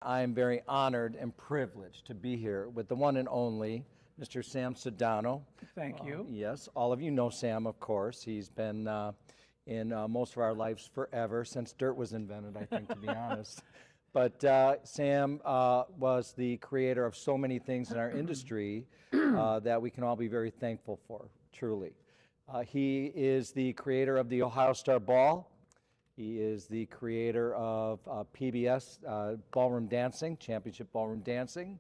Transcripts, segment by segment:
I'm very honored and privileged to be here with the one and only Mr. Sam Sodano. Thank you. Yes, all of you know Sam, of course. He's been in most of our lives forever, since dirt was invented, I think, to be honest. But Sam was the creator of so many things in our industry that we can all be very thankful for, truly. He is the creator of the Ohio Star Ball. He is the creator of PBS Ballroom Dancing, Championship Ballroom Dancing.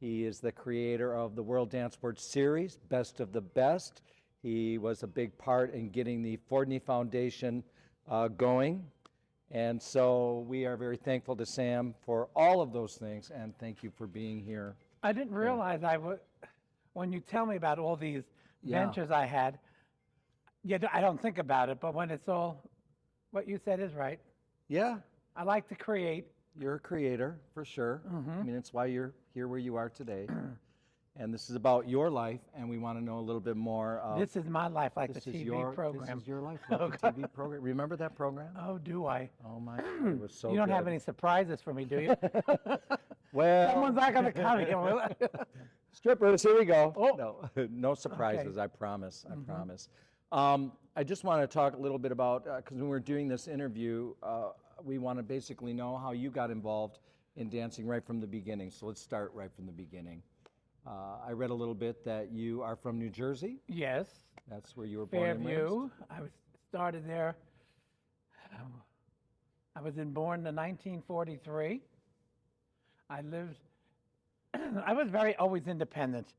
He is the creator of the World Dance Word Series, Best of the Best. He was a big part in getting the Fordney Foundation going. And so we are very thankful to Sam for all of those things, and thank you for being here. I didn't realize when you tell me about all these ventures I had, I don't think about it, but when it's all, what you said is right. Yeah. I like to create. You're a creator, for sure. I mean, it's why you're here where you are today. And this is about your life, and we want to know a little bit more. This is my life, like the TV program. This is your life, like the TV program. Remember that program? Oh, do I? Oh, my God, it was so You don't good. have any surprises for me, do you? Well, Someone's not going to come here. strippers, here we go. Oh. No, no surprises, I promise, I promise. I just want to talk a little bit about, because when we're doing this interview, we want to basically know how you got involved in dancing right from the beginning. So let's start right from the beginning. I read a little bit that you are from New Jersey. Yes. That's where you were born and raised. Fairview. I started there. I was born in 1943. I lived, I was always independent.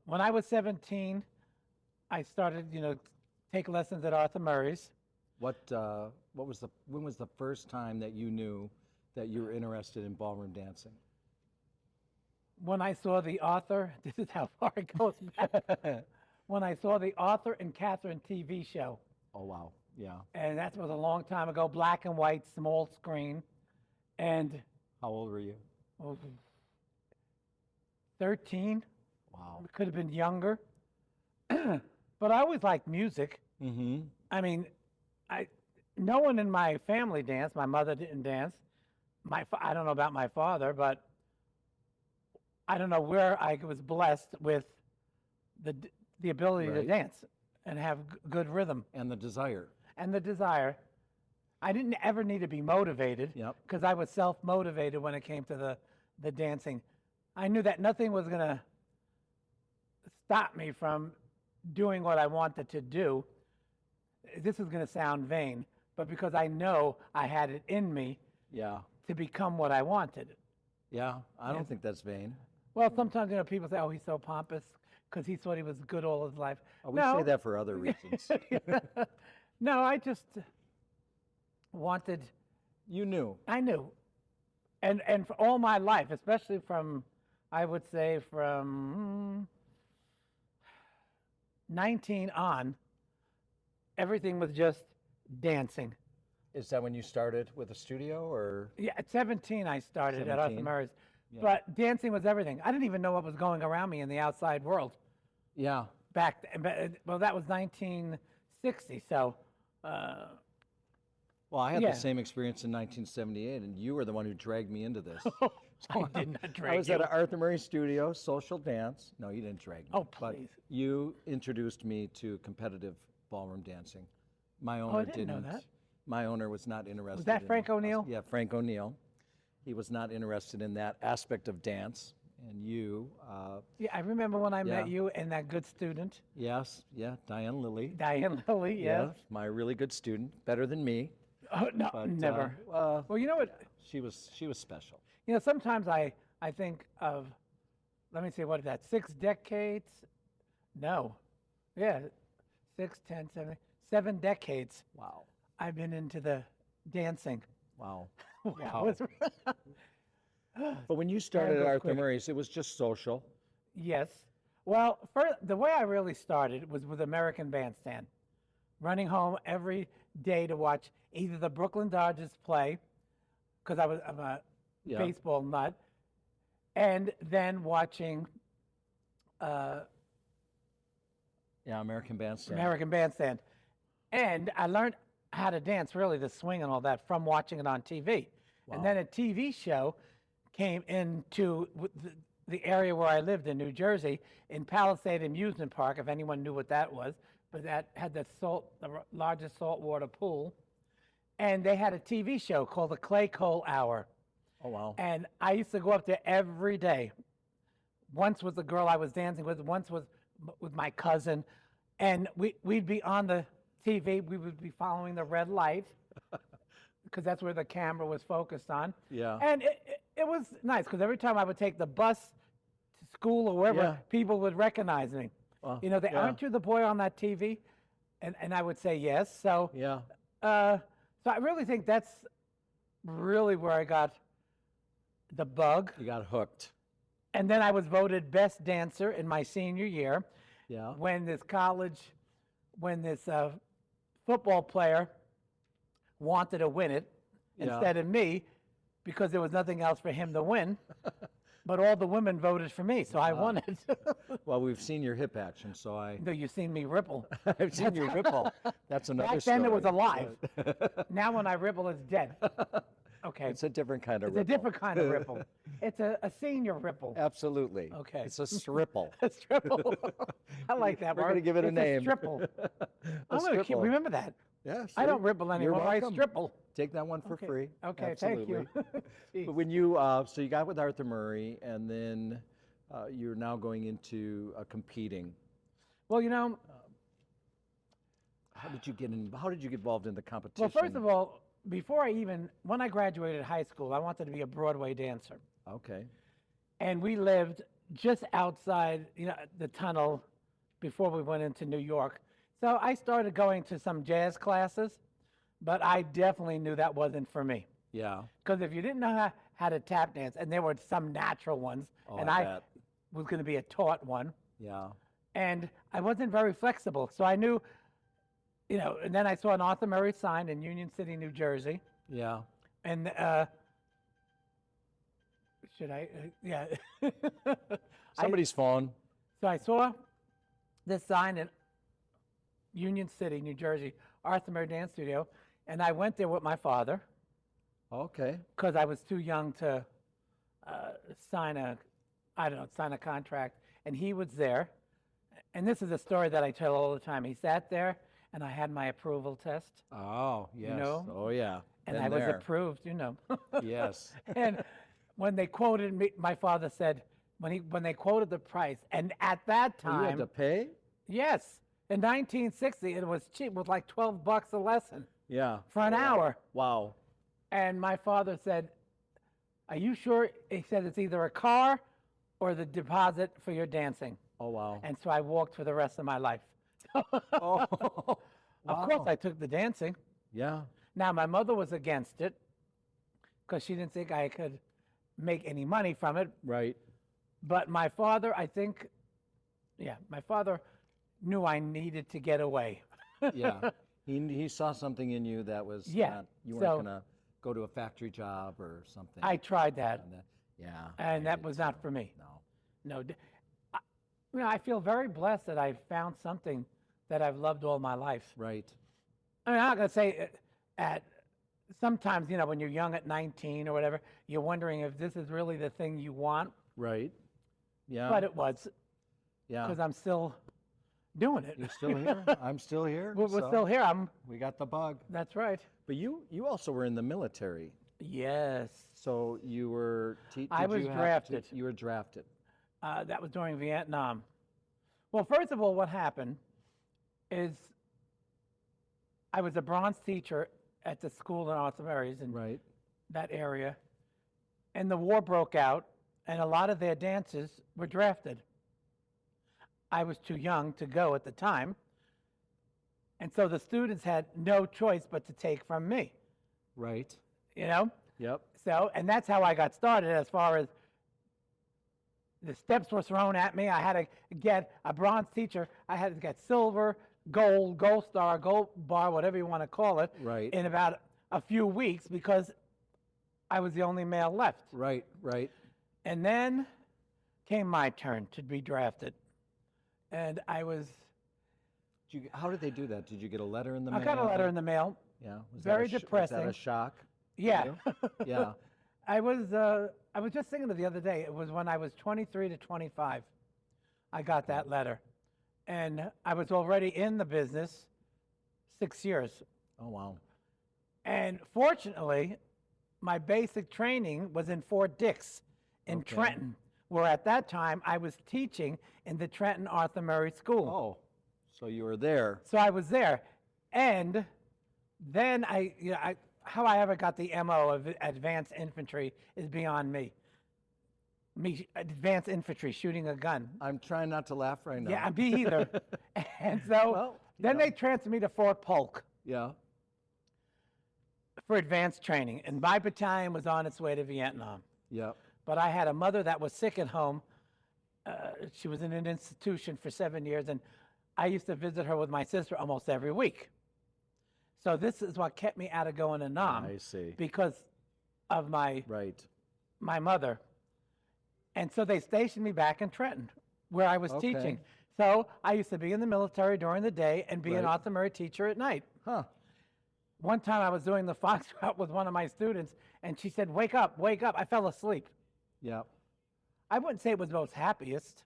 When I was 17, I started, take lessons at Arthur Murray's. When was the first time that you knew that you were interested in ballroom dancing? When I saw the Arthur, this is how far it goes back. When I saw the Arthur and Catherine TV show. Oh, wow. Yeah. And that was a long time ago, black and white, small screen. And How old were you? 13. Wow. Could have been younger. But I always liked music. Mm-hmm. I mean, no one in my family danced. My mother didn't dance. I don't know about my father, but I don't know where I was blessed with the ability to dance and have good rhythm. And the desire. And the desire. I didn't ever need to be motivated because I was self-motivated when it came to the dancing. I knew that nothing was going to stop me from doing what I wanted to do. This is going to sound vain, but because I know I had it in me to become what I wanted. Yeah, I don't think that's vain. Well, sometimes people say, "Oh, he's so pompous because he thought he was good all his life." Oh, we say that for other reasons. No, I just wanted. You knew. I knew, and for all my life, especially from, I would say from 19 on, everything was just dancing. Is that when you started with a studio, or? Yeah, at 17 I started at Arthur Murray's. Yeah. But dancing was everything. I didn't even know what was going around me in the outside world. Yeah. Back then, well, that was 1960, so. Well, I had the same experience in 1978, and you were the one who dragged me into this. I did not drag I was you. at an Arthur Murray studio, social dance. No, you didn't drag me. Oh, But please. you introduced me to competitive ballroom dancing. My owner I didn't know that. My owner was not interested. Was that Frank O'Neill? Yeah, Frank O'Neill. He was not interested in that aspect of dance. And you. Yeah, I remember when I met you and that good student. Yes, yeah, Diane Lilly. Diane Lilly, yes. Yeah, my really good student, better than me. Oh, no, But, never. Well, you know what? She was special. Sometimes I think of, let me see, what is that, 6 decades? No. Yeah, 6, 10, 7 decades. Wow. I've been into the dancing. Wow. Wow. But when you started at goes Arthur quick. Murray's, it was just social. Yes. Well, the way I really started was with American Bandstand, running home every day to watch either the Brooklyn Dodgers play, because I'm a baseball nut, and then watching American Bandstand. American Bandstand. And I learned how to dance, really, the swing and all that, from watching it on TV. Wow. And then a TV show came into the area where I lived in New Jersey, in Palisade Amusement Park, if anyone knew what that was, but that had the largest saltwater pool. And they had a TV show called the Clay Cole Hour. Oh, wow. And I used to go up there every day. Once was the girl I was dancing with, once was with my cousin. And we'd be on the TV, we would be following the red light, because that's where the camera was focused on. Yeah. And it was nice, because every time I would take the bus to school or wherever, Yeah. people would recognize me. You know, yeah. aren't you the boy on that TV? And I would say yes. So, Yeah. so I really think that's really where I got the bug. You got hooked. And then I was voted best dancer in my senior year Yeah. when this football player wanted to win it Yeah. instead of me, because there was nothing else for him to win. But all the women voted for me, so I won it. Well, we've seen your hip action, so No, you've seen me ripple. I've seen you ripple. That's another Back story. then it was alive. Now when I ripple, it's dead. Okay. It's a different kind of It's ripple. a different kind of ripple. It's a senior ripple. Absolutely. Okay. It's a stripple. A stripple. I like that We're word. gonna give it a It's name. Stripple. I'm going to keep stripple. remember that. Yeah. I see? don't ripple You're anymore. I welcome. stripple. Take that one for Okay. free. Okay, Absolutely. thank you. Jeez. But when you, so you got with Arthur Murray, and then you're now going into competing. Well, you know, How did you get involved in the competition? well, first of all, when I graduated high school, I wanted to be a Broadway dancer. Okay. And we lived just outside, the tunnel before we went into New York. So I started going to some jazz classes, but I definitely knew that wasn't for me. Yeah. Because if you didn't know how to tap dance, and there were some natural ones, Oh, and I I bet. was going to be a taught one, Yeah. and I wasn't very flexible. So I knew, and then I saw an Arthur Murray sign in Union City, New Jersey, Yeah. and should I? Yeah. Somebody's phone. So I saw this sign in Union City, New Jersey, Arthur Murray Dance Studio, and I went there with my father Okay. because I was too young to sign a contract, and he was there. And this is a story that I tell all the time. He sat there, and I had my approval test, Oh, yes. know? Oh, yeah. and Been I was there. approved, Yes. And when they quoted me, my father said, when they quoted the price, and at that Oh, you had time, to pay? yes, in 1960, it was cheap. It was like $12 a lesson Yeah. for an hour. Wow. And my father said, "Are you sure?" He said, "It's either a car or the deposit for your dancing." Oh, wow. And so I walked for the rest of my life. Oh, Of course, I took the dancing. Yeah. Now, my mother was against it because she didn't think I could make any money from it. Right. But my father, my father knew I needed to get away. Yeah. He saw something in you that was Yeah, not, you weren't so- going to go to a factory job or something. I tried that, And that- yeah. and I that did was too. not for me. No. No, I feel very blessed that I found something that I've loved all my life. Right. I mean, I'm not going to say sometimes, when you're young at 19 or whatever, you're wondering if this is really the thing you want, Right. Yeah. but it was, yeah. because I'm still doing it. You're still here. I'm still here. We're so still here. We got the bug. That's right. But you also were in the military. Yes. So you were. I was drafted. You were drafted. That was during Vietnam. Well, first of all, what happened is I was a bronze teacher at the school in Arthur Murray's in Right. that area, and the war broke out, and a lot of their dancers were drafted. I was too young to go at the time, and so the students had no choice but to take from me, Right. Yep. So, and that's how I got started as far as the steps were thrown at me. I had to get a bronze teacher. I had to get silver, gold, gold star, gold bar, whatever you want to call it, Right. in about a few weeks because I was the only male left. Right. Right. And then came my turn to be drafted. And I was, How did they do that? Did you get a letter in the mail? I got a letter in the mail. Yeah. Was very Was that depressing. a shock? for Yeah. you? Yeah. I was I was just thinking of the other day. It was when I was 23 to 25. I got that letter. And I was already in the business 6 years. Oh, wow. And fortunately, my basic training was in Fort Dix in Trenton, where at that time I was teaching in the Trenton Arthur Murray School. Oh, so you were there. So I was there. And then how I ever got the MO of advanced infantry is beyond me. Advanced infantry, shooting a gun. I'm trying not to laugh right now. Yeah, me either. And so Well, then they transferred me to Fort Polk Yeah. for advanced training. And my battalion was on its way to Vietnam. Yep. But I had a mother that was sick at home. She was in an institution for 7 years, and I used to visit her with my sister almost every week. So this is what kept me out of going to Nam. I see. Because of my Right. mother. And so they stationed me back in Trenton, where I was Okay. teaching. So I used to be in the military during the day and be an Right. Arthur Murray teacher at night. Huh. One time I was doing the foxtrot with one of my students, and she said, wake up, wake up. I fell asleep. Yep. I wouldn't say it was the most happiest.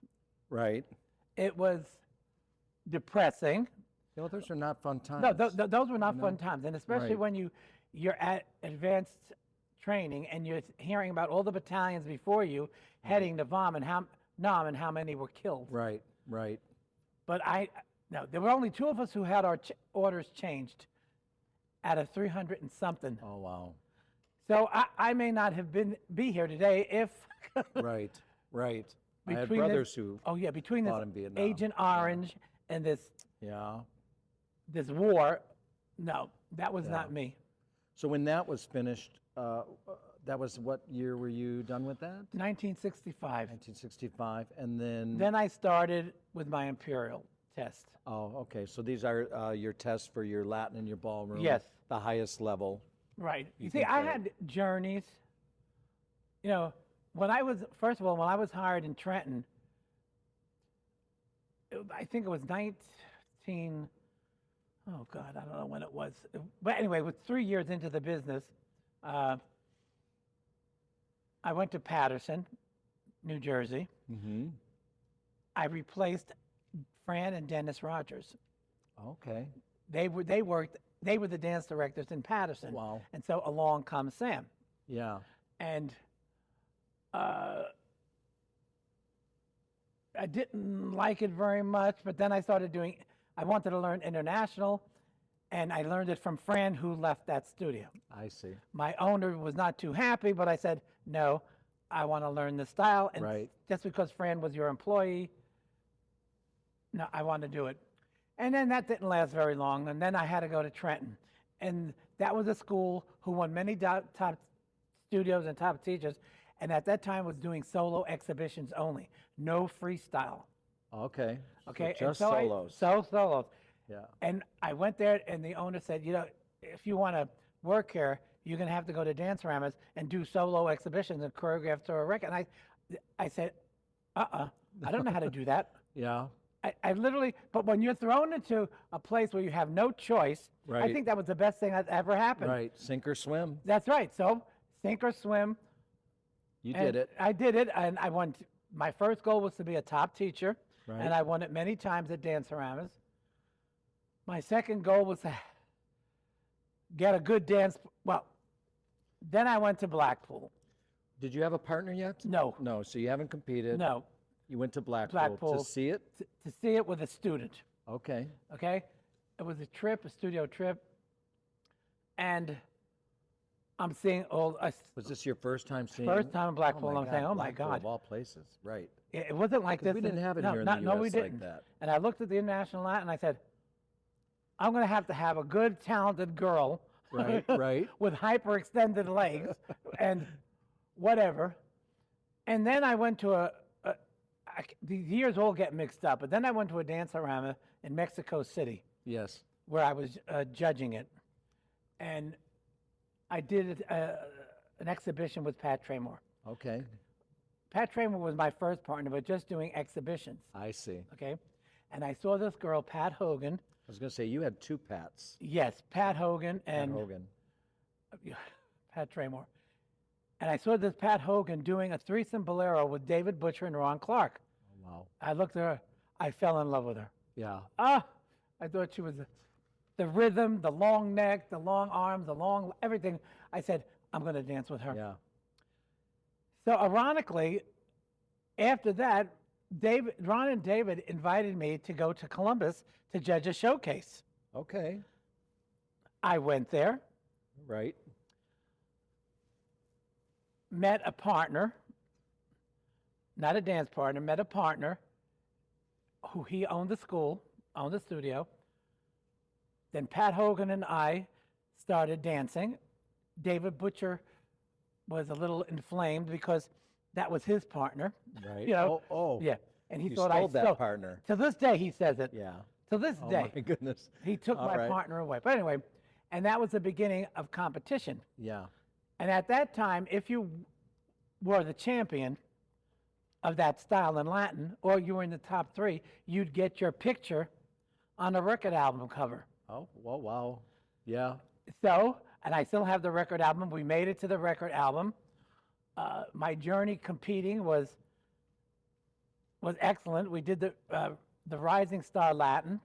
Right. It was depressing. You know, those are not fun times. No, those were not fun times. And especially Right. when you're at advanced training and you're hearing about all the battalions before you heading to Nam and how many were killed. Right. Right. But there were only 2 of us who had our orders changed out of 300 and something. Oh, wow. So I may not have be here today if Right. Right. I had between brothers who between fought in this Vietnam. Agent Orange and this Yeah. war, no, that was not me. So when that was finished, that was what year were you done with that? 1965. 1965, and then. Then I started with my imperial test. Oh, okay. So these are your tests for your Latin and your ballroom. Yes. The highest level. Right. You see, think I that- had journeys. You know, when I was hired in Trenton, I think it was oh God, I don't know when it was. But anyway, it was 3 years into the business. I went to Patterson, New Jersey. Mm-hmm. I replaced Fran and Dennis Rogers. Okay. They were the dance directors in Patterson. Wow. And so along comes Sam. Yeah. And I didn't like it very much, but then I wanted to learn international, and I learned it from Fran, who left that studio. I see. My owner was not too happy, but I said, no, I want to learn this style. And Right. just because Fran was your employee, no, I want to do it. And then that didn't last very long, and then I had to go to Trenton. And that was a school who won many top studios and top teachers, and at that time was doing solo exhibitions only, no freestyle. Okay. So Okay, and just so solos. solos. Yeah. And I went there, and the owner said, if you want to work here, you're going to have to go to Dance-A-Ramas and do solo exhibitions and choreograph to a record. And I said, I don't know how to do that. Yeah. I literally, but when you're thrown into a place where you have no choice, I Right. think that was the best thing that ever happened. Right. Sink or swim. That's right. So sink or swim. You And did it. I did it, and I won. My first goal was to be a top teacher, Right. and I won it many times at Dance-A-Ramas. My second goal was to get a good dance. Well, then I went to Blackpool. Did you have a partner yet? No, No. So you haven't competed. no, You went to Blackpool, Blackpool. to see it. to see it with a student. Okay. Okay, it was a trip, a studio trip, and I'm seeing all. Was this your first time seeing? First time in Blackpool, my I'm saying, oh my Blackpool God. Of all places, right? It wasn't like 'Cause this. we didn't have it no, here in not, the no, U.S. we like didn't. that. And I looked at the international line and I said, I'm going to have a good, talented girl, Right. Right. with hyperextended legs and whatever. And then I went to these years all get mixed up, but then I went to a dance-a-rama in Mexico City Yes. where I was judging it. And I did an exhibition with Pat Traymore. Okay. Pat Traymore was my first partner, but just doing exhibitions, I see. okay? And I saw this girl, Pat Hogan. I was going to say you had two Pats. Yes, Pat Hogan Pat and Hogan. Pat Traymore. and I saw this Pat Hogan doing a threesome bolero with David Butcher and Ron Clark. Oh, wow. I looked at her. I fell in love with her. Yeah. I thought she was the rhythm, the long neck, the long arms, the long everything. I said, I'm going to dance with her. Yeah. So ironically, after that, Ron and David invited me to go to Columbus to judge a showcase. Okay. I went there, Right. met a partner, not a dance partner, met a partner who he owned the school, owned the studio. Then Pat Hogan and I started dancing. David Butcher was a little inflamed because that was his partner. Right. You know? Oh. Yeah. And he You thought stole I that partner. To this day, he says it. Yeah. To this Oh day. my goodness. He took All my right. partner away. But anyway, and that was the beginning of competition. Yeah. And at that time, if you were the champion of that style in Latin, or you were in the top 3, you'd get your picture on a record album cover. Oh, well, wow. Yeah. So, and I still have the record album. We made it to the record album. My journey competing was excellent. We did the Rising Star Latin,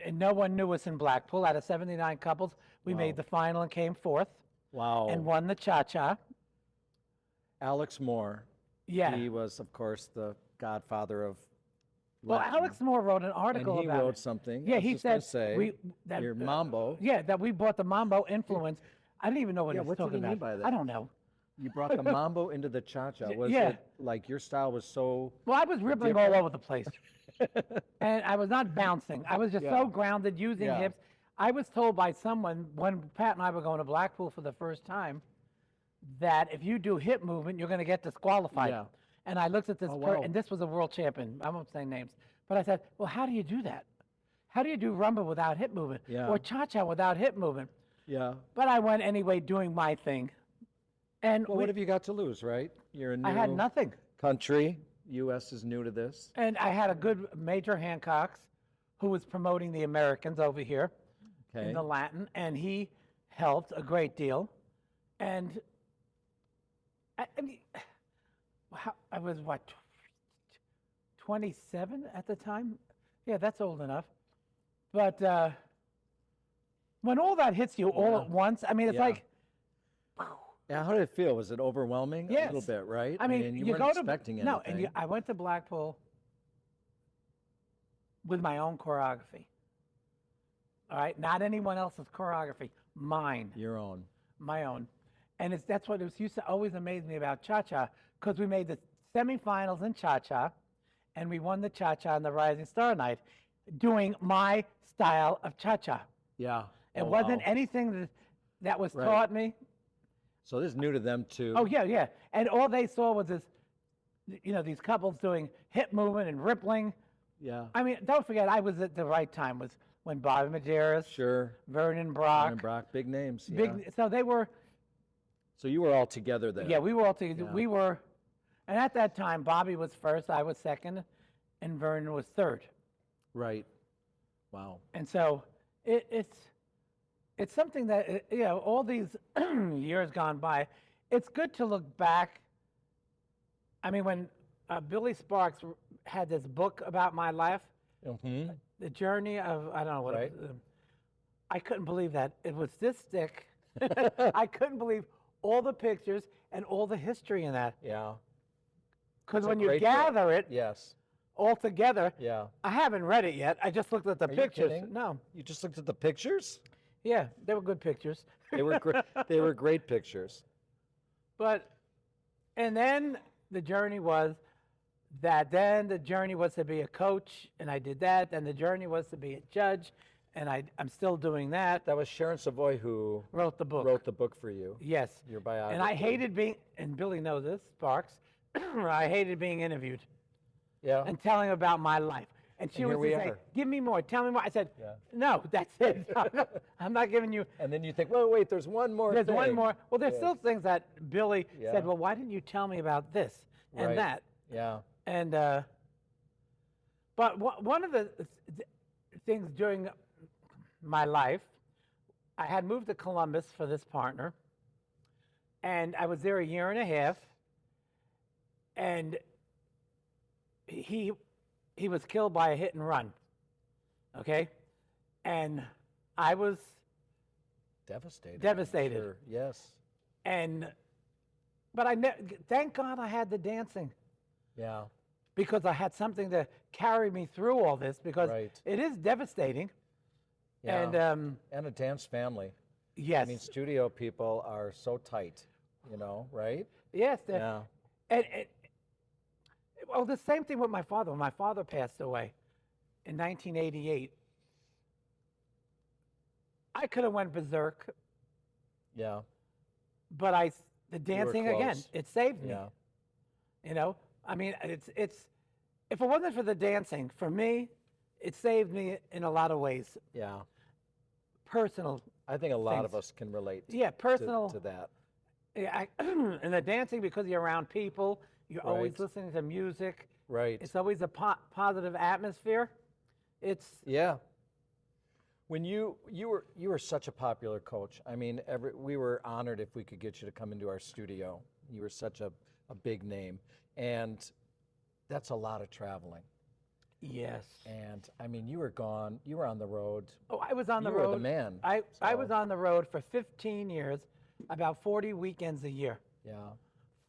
and no one knew us in Blackpool. Out of 79 couples, we Wow. made the final and came 4th. Wow. And won the cha-cha. Alex Moore. Yeah. He was, of course, the godfather of Well, Latin. Alex Moore wrote an article and he about wrote it. something. Yeah, I was he just gonna said say, that your mambo. Yeah, that we brought the mambo influence. I didn't even know what Yeah, he was what did talking he mean about. by that? I don't know. You brought the mambo into the cha-cha. Was Yeah. it like your style was so? Well, I was rippling all over the place, and I was not bouncing. I was just Yeah. so grounded, using Yeah. hips. I was told by someone when Pat and I were going to Blackpool for the first time that if you do hip movement, you're going to get disqualified. Yeah. And I looked at this, Oh, wow. and this was a world champion. I won't say names, but I said, "Well, how do you do that? How do you do rumba without hip movement, Yeah. or cha-cha without hip movement?" Yeah. But I went anyway, doing my thing. And Well, what have you got to lose, right? You're a new I had nothing. country. U.S. is new to this. And I had a good Major Hancock's who was promoting the Americans over here Okay. in the Latin, and he helped a great deal. And I mean, I was what, 27 at the time? Yeah, that's old enough. But when all that hits you all at once, I mean, it's Yeah. like, Yeah, how did it feel? Was it overwhelming? Yes. A little bit, right? I mean, you you weren't go expecting to anything. no, and I went to Blackpool with my own choreography. All right, not anyone else's choreography, mine, Your own. my own, and that's what it was used to always amaze me about cha-cha, because we made the semifinals in cha-cha, and we won the cha-cha on the Rising Star night, doing my style of cha-cha. Yeah. It Oh, wasn't wow. anything that was Right. taught me. So this is new to them too. Oh yeah, yeah. And all they saw was this, these couples doing hip movement and rippling. Yeah. I mean, don't forget, I was at the right time. Was when Bobby Medeiros, Sure. Vernon Brock, And Brock, big names. Yeah. big. So they were. So you were all together there. Yeah, we were all together. Yeah. We were, and at that time, Bobby was first, I was second, and Vernon was third. Right. Wow. And so it's something that all these years gone by, it's good to look back. I mean, when Billy Sparks had this book about my life, Mm-hmm. the journey of, I don't know what Right. it was, I couldn't believe that it was this thick. I couldn't believe all the pictures and all the history in that. Yeah. Because It's a when you great book. gather it Yes. all together, Yeah. I haven't read it yet. I just looked at the Are you pictures. kidding? No. You just looked at the pictures? Yeah, they were good pictures. They were great. They were great pictures. But, and then the journey was then the journey was to be a coach, and I did that. Then the journey was to be a judge, and I'm still doing that. That was Sharon Savoy who Wrote the book. wrote the book for you. Yes. Your biography. And I hated being, and Billy knows this, Sparks, I hated being interviewed Yeah. and telling about my life. And she And here would we say, are. give me more, tell me more. I said, Yeah. no, that's it. I'm not giving you. And then you think, well, wait, there's one more There's thing. one more. Well, there's Yeah. still things that Billy Yeah. said, well, why didn't you tell me about this and Right. that? Yeah. And, but one of the things during my life, I had moved to Columbus for this partner, And I was there a year and a half, and he was killed by a hit and run. Okay, and I was Devastated. devastated. Sure. Yes. But thank God I had the dancing, Yeah. because I had something to carry me through all this, because Right. it is devastating. Yeah. And And a dance family. yes, I mean, studio people are so tight, right? yes, Yeah. and well, the same thing with my father. When my father passed away in 1988, I could have went berserk, Yeah. but the dancing again, close. it saved me. Yeah. I mean, it's if it wasn't for the dancing, for me, it saved me in a lot of ways. Yeah. Personal, I think a lot of things. us can relate yeah, personal. to that. Yeah, and the dancing, because you're around people, you're always Right. listening to music. Right. It's always a positive atmosphere. It's Yeah. When you were such a popular coach. I mean, we were honored if we could get you to come into our studio. You were such a big name, and that's a lot of traveling. yes. And I mean, you were gone. You were on the road. Oh, I was on the You road. were the man. I was so- on the road for 15 years, about 40 weekends a year. Yeah.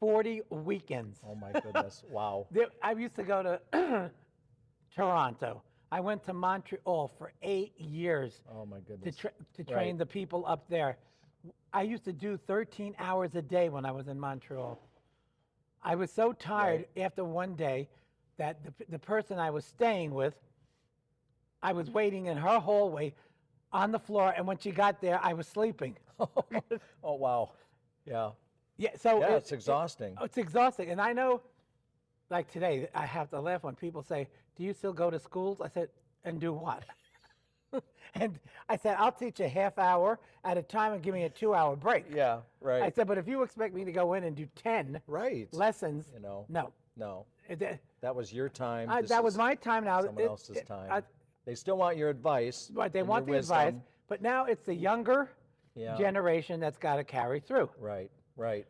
40 weekends. Oh my goodness. Wow. I used to go to Toronto. I went to Montreal for 8 years Oh my to, goodness. to train Right. the people up there. I used to do 13 hours a day when I was in Montreal. I was so tired after one day that the person I was staying with, I was waiting in her hallway on the floor, and when she got there, I was sleeping. Oh wow. Yeah. Yeah, so Yeah, it's exhausting. It's exhausting. And I know, like today, I have to laugh when people say, "Do you still go to schools?" I said, "And do what?" And I said, "I'll teach a half hour at a time and give me a 2-hour break." Yeah. Right. I said, "But if you expect me to go in and do 10 right. lessons, No. no." That was your time. This That was is my time now. someone else's time. I- They still want your advice. Right, they and want your the advice, wisdom. but now it's the younger Yeah. generation that's got to carry through. Right. Right.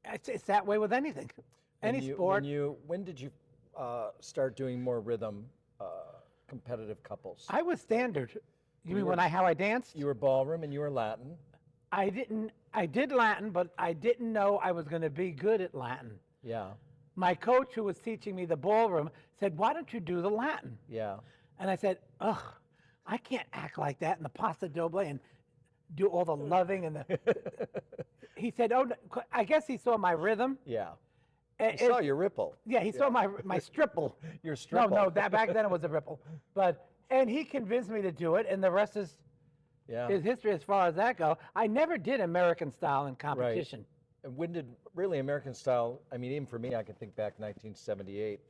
It's that way with anything, any sport. When did you start doing more rhythm competitive couples? I was standard. You mean how I danced? You were ballroom and you were Latin. I did Latin, but I didn't know I was going to be good at Latin. Yeah. My coach, who was teaching me the ballroom, said, "Why don't you do the Latin?" Yeah. And I said, "Ugh, I can't act like that in the Paso Doble and do all the loving and the." He said, "Oh, no," I guess he saw my rhythm. Yeah. He saw your ripple. Yeah, he saw my stripple. Your stripple. No, that back then it was a ripple. And he convinced me to do it, and the rest is history as far as that go. I never did American style in competition. And when did really American style? I mean, even for me, I can think back 1978.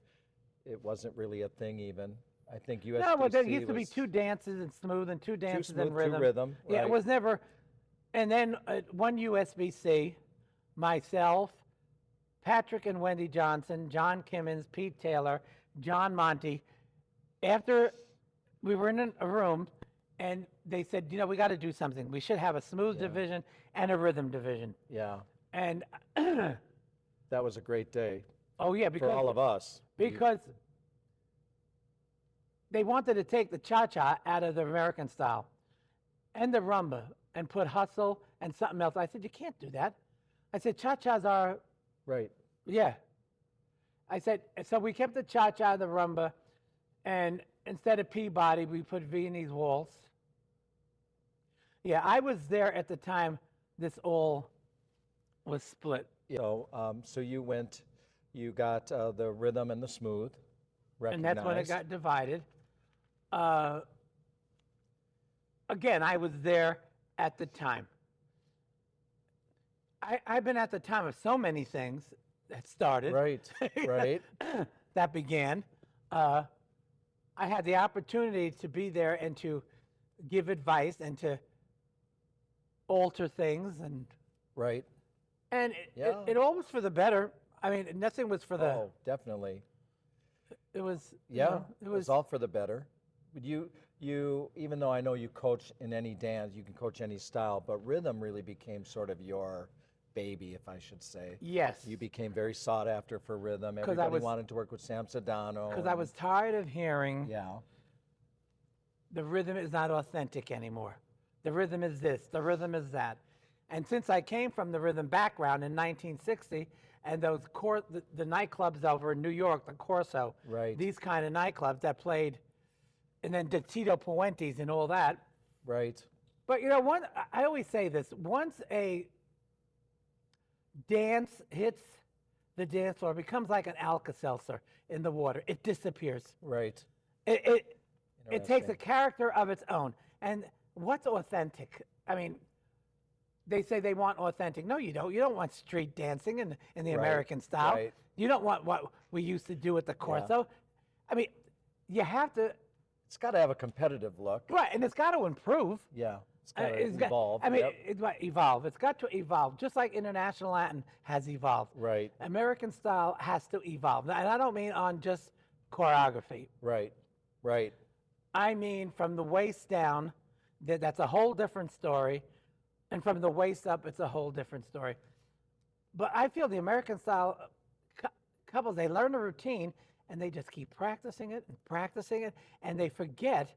It wasn't really a thing even. I think USBC No, but there used to be was 2 dances and smooth and 2 dances smooth, and rhythm. 2 rhythm, Yeah, it right. was never. And then one USBC, myself, Patrick and Wendy Johnson, John Kimmons, Pete Taylor, John Monty. After we were in a room, and they said, "We got to do something. We should have a smooth division and a rhythm division." Yeah. And That was a great day oh yeah, because for all of us. because they wanted to take the cha-cha out of the American style and the rumba and put hustle and something else. I said, "You can't do that." I said, "Cha-chas are." Right. Yeah. I said, so we kept the cha-cha, the rumba, and instead of Peabody, we put Viennese waltz. Yeah, I was there at the time this all was split. So you went, you got the rhythm and the smooth And recognized. that's when it got divided. Again, I was there at the time. I've been at the time of so many things that started. Right, right. That began. I had the opportunity to be there and to give advice and to alter things, and Right. it all was for the better. I mean, nothing was for the. Oh, definitely. It was. Yeah, it it was was all for the better. But you, even though I know you coach in any dance, you can coach any style, but rhythm really became sort of your baby, if I should say. Yes. You became very sought after for rhythm. 'Cause Everybody wanted to work with Sam Sodano. Because I was tired of hearing Yeah. the rhythm is not authentic anymore. The rhythm is this, the rhythm is that. And since I came from the rhythm background in 1960, and those the nightclubs over in New York, the Corso, Right. these kind of nightclubs that played, and then the Tito Puentes and all that. Right. But I always say this: once a dance hits the dance floor, it becomes like an Alka-Seltzer in the water. It disappears. Right. It takes a Interesting. character of its own. And what's authentic? I mean, they say they want authentic. No, you don't. You don't want street dancing in the Right, American style. right. You don't want what we used to do at the Corso. I mean, you have to, It's got to have a competitive look. right, and it's got to improve. Yeah. It's got to It's got- evolve. I mean, Yep. it's got to evolve. It's got to evolve, just like International Latin has evolved. Right. American style has to evolve. And I don't mean on just choreography. Right. Right. I mean from the waist down, that's a whole different story. And from the waist up, it's a whole different story. But I feel the American style couples, they learn a routine and they just keep practicing it, and they forget.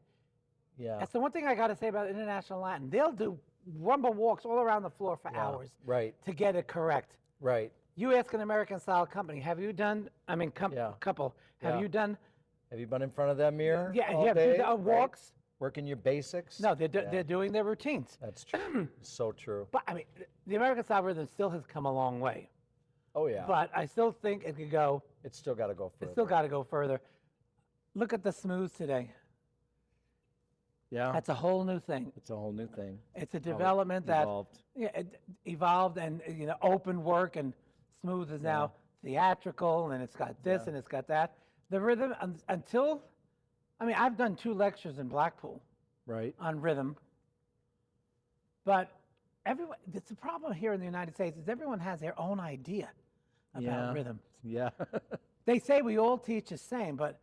Yeah. That's the one thing I got to say about International Latin. They'll do rumba walks all around the floor for Yeah, hours right. to get it correct. Right. You ask an American style company, have you done, Yeah. couple, have Yeah. you done, Have you been in front of that mirror yeah, all yeah, day? Right? walks? Working your basics? No, they're Yeah. doing their routines. That's true. So true. But I mean, the American style rhythm still has come a long way. Oh, yeah. But I still think it could go. It's still got to go further. It's still got to go further. Look at the smooth today. Yeah. That's a whole new thing. It's a whole new thing. It's a How it development that evolved. it evolved, and open work and smooth is now theatrical, and it's got this Yeah. and it's got that. The rhythm until, I've done 2 lectures in Blackpool Right. on rhythm, but everyone. It's the problem here in the United States is everyone has their own idea about Yeah. rhythm. Yeah. They say we all teach the same, but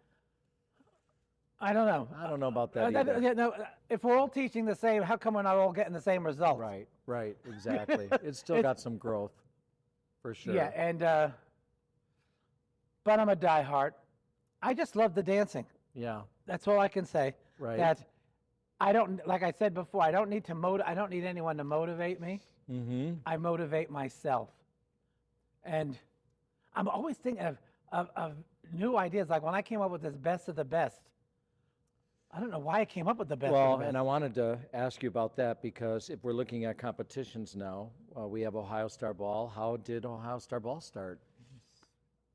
I don't know. I don't know about that either. Yeah, no, if we're all teaching the same, how come we're not all getting the same results? Right. Right. Exactly. It's still got some growth, for sure. Yeah, and but I'm a diehard. I just love the dancing. Yeah. That's all I can say. Right. That I don't, like I said before, I don't need I don't need anyone to motivate me. Mm-hmm. I motivate myself, and I'm always thinking of new ideas. Like when I came up with this best of the best. I don't know why I came up with the best of Well, the best. and I wanted to ask you about that because if we're looking at competitions now, we have Ohio Star Ball. How did Ohio Star Ball start?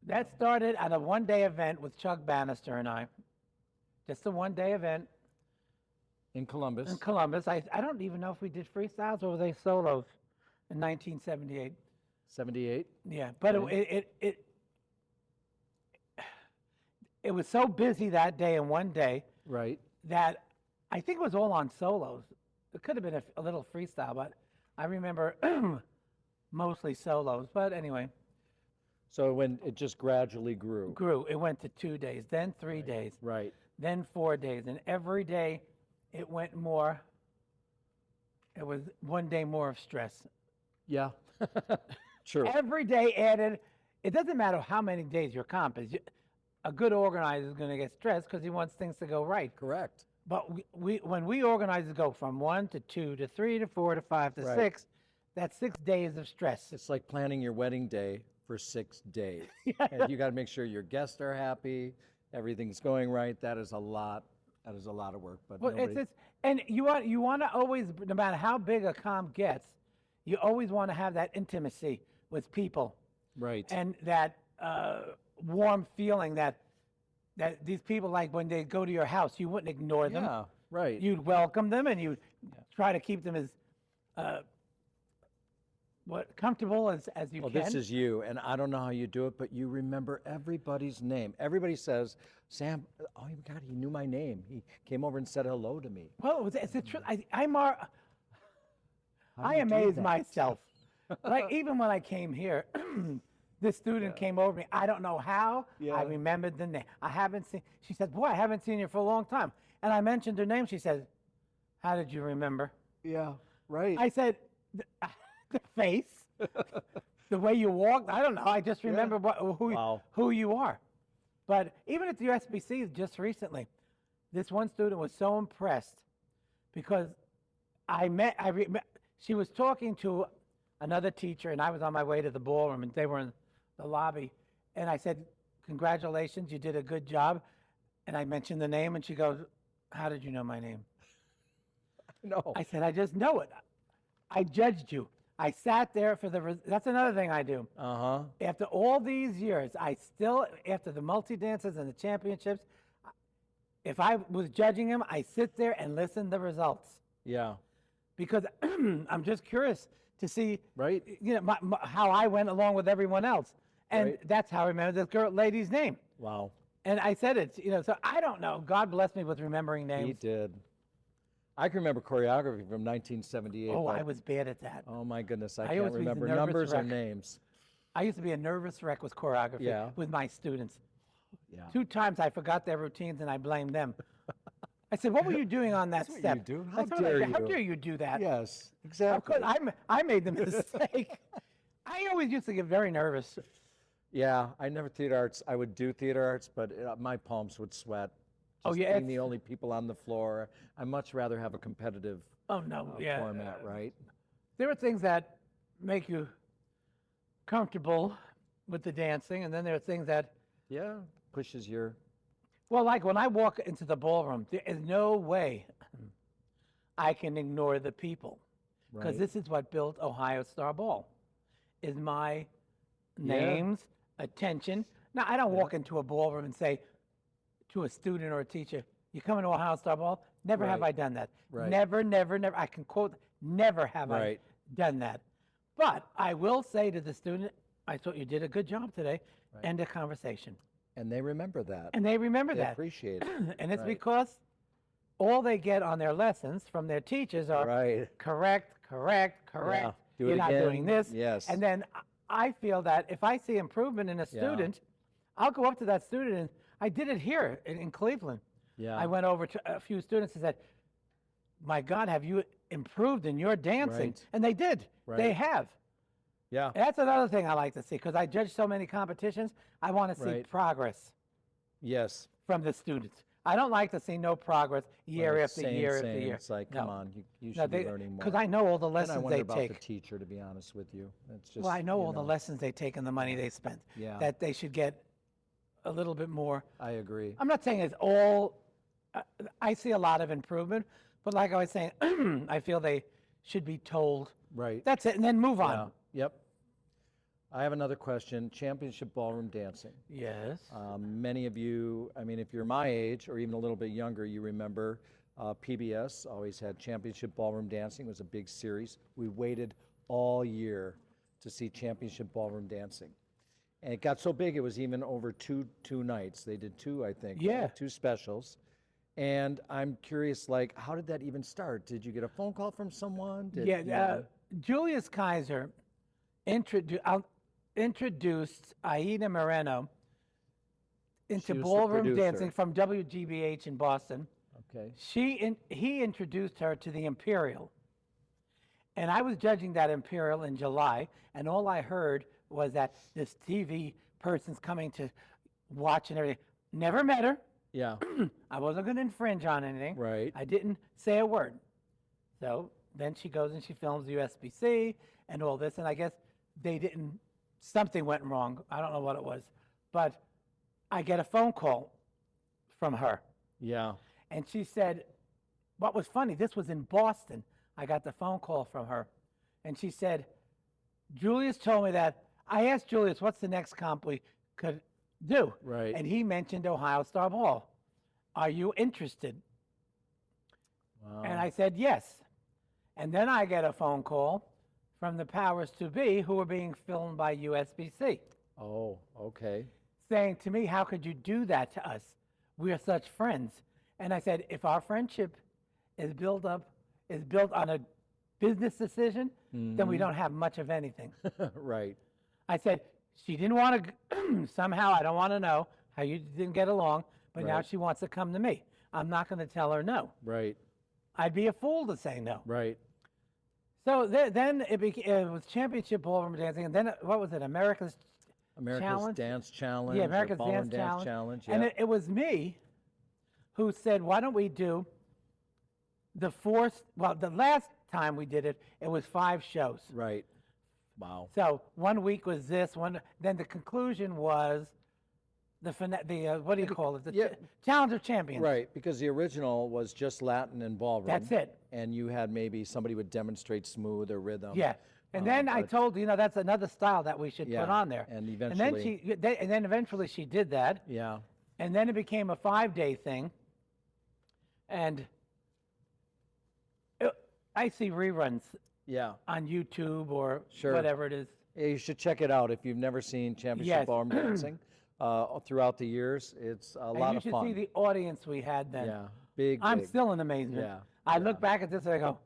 That started at a one-day event with Chuck Bannister and I. Just a one-day event In Columbus. in Columbus. I don't even know if we did freestyles or were they solos in 1978. 78. Yeah, but Okay. it was so busy that day in one day Right. that I think it was all on solos. It could have been a little freestyle, but I remember mostly solos. But anyway, So when it just gradually grew. grew. It went to 2 days, then 3 days, Right. then 4 days, and every day it went more. It was one day more of stress. Yeah. True. Every day added. It doesn't matter how many days your comp is. A good organizer is going to get stressed because he wants things to go right. Correct. But when we organizers go from 1 to 2 to 3 to 4 to 5 to Right. 6, that's 6 days of stress. It's like planning your wedding day for 6 days. And you got to make sure your guests are happy, everything's going right. That is a lot. That is a lot of work. But Well, nobody, and you want to always, no matter how big a comp gets, you always want to have that intimacy with people right. and that warm feeling that these people, like when they go to your house, you wouldn't ignore them. Yeah. Right. You'd welcome them and you'd try to keep them as comfortable as you Well, can. this is you, and I don't know how you do it, but you remember everybody's name. Everybody says, Sam, oh my God, he knew my name. He came over and said hello to me. Well, it's the truth. I How do you do amaze that? myself. Like even when I came here, this student came over to me. I don't know how. Yeah. I remembered the name. I haven't seen. She said, "Boy, I haven't seen you for a long time." And I mentioned her name. She said, "How did you remember?" Yeah, right. I said, the face, the way you walked. I don't know. I just remember who you are. But even at the USBC just recently, this one student was so impressed because she was talking to another teacher, and I was on my way to the ballroom, and they were in the lobby. And I said, congratulations, you did a good job. And I mentioned the name, and she goes, how did you know my name? No. I said, I just know it. I judged you. I sat there for that's another thing I do. Uh-huh. After all these years, after the multi-dances and the championships, if I was judging him, I sit there and listen to the results. Yeah. Because I'm just curious to see, right, how I went along with everyone else. And that's how I remember this lady's name. Wow. And I said it, so I don't know. God bless me with remembering names. He did. I can remember choreography from 1978. Oh, I was bad at that. Oh, my goodness. I always can't was a remember nervous numbers or wreck. names. I used to be a nervous wreck with choreography with my students. Yeah. 2 times I forgot their routines and I blamed them. I said, what were you doing on that That's step? what you do. How dare you do that? Yes, exactly. Of course, I made the mistake. I always used to get very nervous. Yeah, I never theater arts. I would do theater arts, but my palms would sweat. Just being the only people on the floor. I much rather have a competitive format, right? There are things that make you comfortable with the dancing, and then there are things that pushes your. Well, like when I walk into the ballroom, there is no way I can ignore the people, because this is what built Ohio Star Ball, is my names, attention. Now, I don't walk into a ballroom and say to a student or a teacher, you coming to Ohio Star Ball? Never have I done that. Never, never, never. I can quote, never have I done that. But I will say to the student, I thought you did a good job today. End of conversation. And they remember that. And they remember that. They appreciate it. And it's because all they get on their lessons from their teachers are correct. Yeah. You're not doing this. Yes. And then I feel that if I see improvement in a student, I'll go up to that student, and I did it here in Cleveland. Yeah. I went over to a few students and said, my God, have you improved in your dancing? And they did. They have. Yeah. And that's another thing I like to see, because I judge so many competitions. I want to see progress. Yes. From the students. I don't like to see no progress year after year after year. It's like, come on, you should be learning more. Because I know all the lessons I wonder they about take. the teacher, to be honest with you. It's just, well, I know all the lessons they take and the money they spent. Yeah. That they should get a little bit more. I agree. I'm not saying it's all. I see a lot of improvement, but like I was saying, I feel they should be told. Right. That's it, and then move on. Yep. I have another question. Championship ballroom dancing. Yes. Many of you, I mean, if you're my age or even a little bit younger, you remember PBS always had Championship Ballroom Dancing. It was a big series. We waited all year to see Championship Ballroom Dancing. And it got so big, it was even over two nights. They did 2, I think. Yeah. 2 specials. And I'm curious, like, how did that even start? Did you get a phone call from someone? Julius Kaiser introduced Aida Moreno into ballroom dancing from WGBH in Boston. Okay. He introduced her to the Imperial. And I was judging that Imperial in July, and all I heard was that this TV person's coming to watch and everything. Never met her. Yeah. I wasn't going to infringe on anything. Right. I didn't say a word. So then she goes and she films the USBC and all this, and I guess something went wrong. I don't know what it was. But I get a phone call from her. Yeah. And she said, what was funny, this was in Boston. I got the phone call from her. And she said, Julius told me that. I asked Julius, what's the next comp we could do? Right. And he mentioned Ohio Star Ball. Are you interested? Wow. And I said, yes. And then I get a phone call from the powers to be who are being filmed by USBC. Oh, okay. Saying to me, how could you do that to us? We're such friends. And I said, if our friendship is built on a business decision, then we don't have much of anything. Right. I said, she didn't want to, somehow, I don't want to know how you didn't get along, but now she wants to come to me. I'm not going to tell her no. Right. I'd be a fool to say no. Right. So then it was championship ballroom dancing, and then what was it? America's Challenge? Dance Challenge. Yeah, or America's Ballroom Dance Challenge. And Yep. it was me who said, why don't we do the last time we did it, it was 5 shows. Right. Wow. So one week was this one. Then the conclusion was what do you call it? The Challenge of Champions. Right, because the original was just Latin and ballroom. That's it. And you had maybe somebody would demonstrate smooth or rhythm. Yeah. And then I told that's another style that we should put on there. And eventually. And then eventually she did that. Yeah. And then it became a 5-day thing. And I see reruns Yeah. on YouTube or Sure. whatever it is. Yeah, you should check it out if you've never seen Championship Yes. Ballroom Dancing. Throughout the years, it's a lot And you of should fun. see the audience we had then. Yeah, big. I'm still in amazement. Yeah, I look back at this and I go,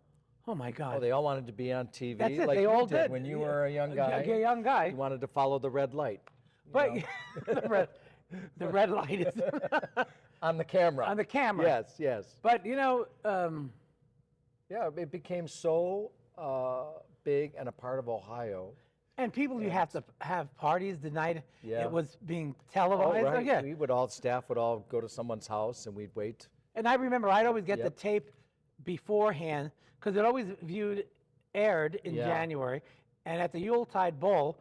oh my God. Oh, they all wanted to be on TV. That's it, like they you all did did. when you were a young guy. A young guy. You wanted to follow the red light. But the red light is On the camera. on the camera. Yes, yes. But Yeah, it became so big and a part of Ohio. and people, you have to have parties the night Yeah. it was being Oh, televised. right. Yeah. Staff would all go to someone's house and we'd wait. And I remember I'd always get the Yep. tape beforehand because it always aired in Yeah. January. And at the Yuletide Bowl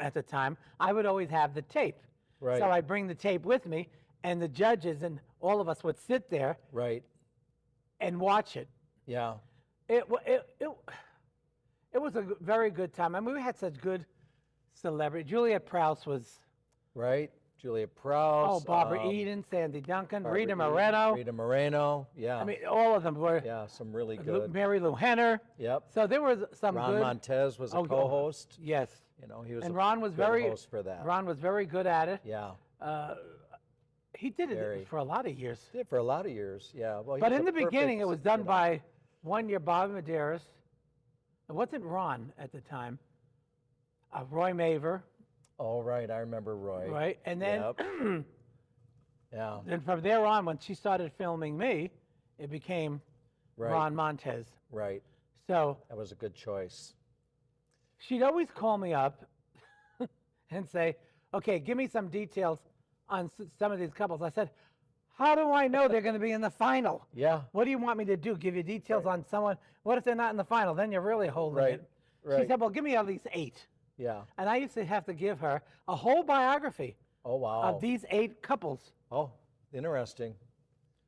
at the time, I would always have the tape. Right. So I'd bring the tape with me, and the judges and all of us would sit there Right. and watch it. Yeah. It was a very good time. I mean, we had such good celebrity. Juliet Prowse was, Right. Julia Prowse. Barbara Eden, Sandy Duncan, Barbara Rita Eden, Moreno. Rita Moreno. Yeah. I mean, all of them were. yeah, some really good. Mary Lou Henner. Yep. So there was some Ron good. Montez was a Oh, co-host. Yes. You know, he was And a Ron was good very host for that. Ron was very good at it. Yeah. He did it Very. for a lot of years. Did for a lot of years. Yeah. Well, he But was in a the beginning, perfect, it was done you know- by one year Bobby Medeiros. It wasn't Ron at the time. Roy Maver, Oh, right. I remember Roy. right? And then, Yep. Yeah. then from there on, when she started filming me, it became Right. Ron Montez. Right. So That was a good choice. she'd always call me up and say, okay, give me some details on some of these couples. I said, how do I know they're going to be in the final? Yeah. What do you want me to do? Give you details on someone? What if they're not in the final? Then you're really holding Right, it. She right. said, well, give me at least 8. Yeah. And I used to have to give her a whole biography Oh, wow. of these 8 couples. Oh, interesting.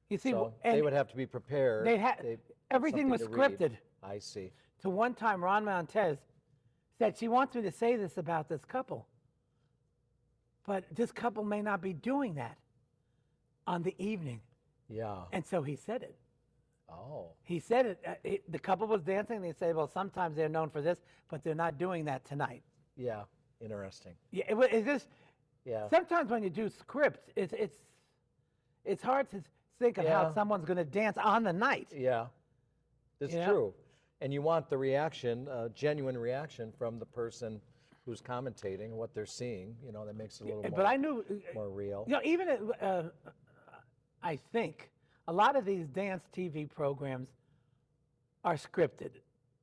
You see, So and they would have to be prepared. they had everything was something to read. scripted. I see. To one time, Ron Montez said, she wants me to say this about this couple, but this couple may not be doing that on the evening. Yeah. And so he said it. Oh. He said it. The couple was dancing, and he said, well, sometimes they're known for this, but they're not doing that tonight. Yeah. Interesting. Yeah, it's just, Yeah. sometimes when you do scripts, it's hard to think of how Yeah. someone's going to dance on the night. Yeah. It's You know? true. And you want the reaction, genuine reaction from the person who's commentating what they're seeing. You know, that makes it a little But more, I knew, more real. you know, even I think a lot of these dance TV programs are scripted.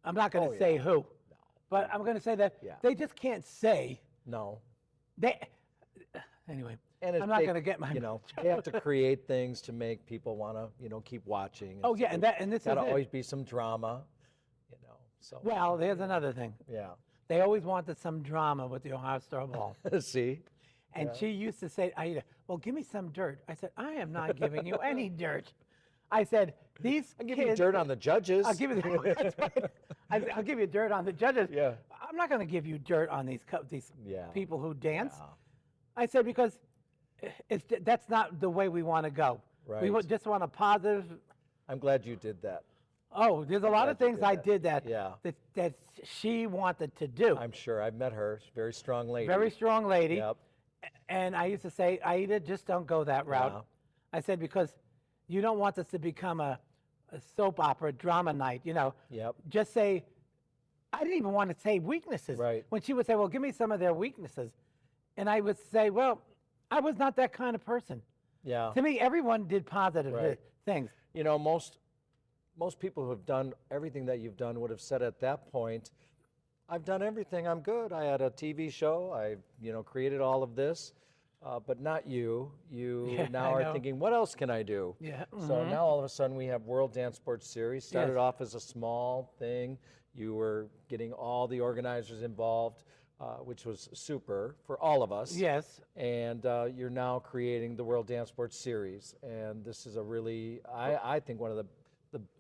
I'm not going to say who, but I'm going to say that Yeah. they just can't say No. they. Anyway, And I'm not going to get my. You know, they have to create things to make people want to, you know, keep watching. Oh yeah, and this is Got to it. always be some drama, you know. So Well, there's another thing. yeah. They always wanted some drama with the Ohio Star Ball. See. And she used to say, Aida, well, give me some dirt. I said, I am not giving you any dirt. I said, these I'll give kids, you dirt on the judges. I'll give you that's right. I'll give you dirt on the judges. Yeah. I'm not going to give you dirt on these Yeah. people who dance. Yeah. I said, because that's not the way we want to go. We Right. just want a positive. I'm glad you did that. Oh, there's a lot of Glad you things did I that. did that, Yeah. that she wanted to do. I'm sure. I've met her. She's a very strong lady. Very strong lady. Yep. And I used to say, Aida, just don't go that route. Yeah. I said, because you don't want this to become a soap opera drama night, you know. Yep. Just say, I didn't even want to say weaknesses. Right. When she would say, well, give me some of their weaknesses. And I would say, well, I was not that kind of person. Yeah. To me, everyone did positive Right. things. You know, most most people who have done everything that you've done would have said at that point, I've done everything, I'm good. I had a TV show, I created all of this, but not you. You Yeah, now I are know. thinking, what else can I do? Yeah. So now all of a sudden we have World Dance Sports Series. Started Yes. off as a small thing. You were getting all the organizers involved, which was super for all of us. Yes. And you're now creating the World Dance Sports Series. And this is a really, I think one of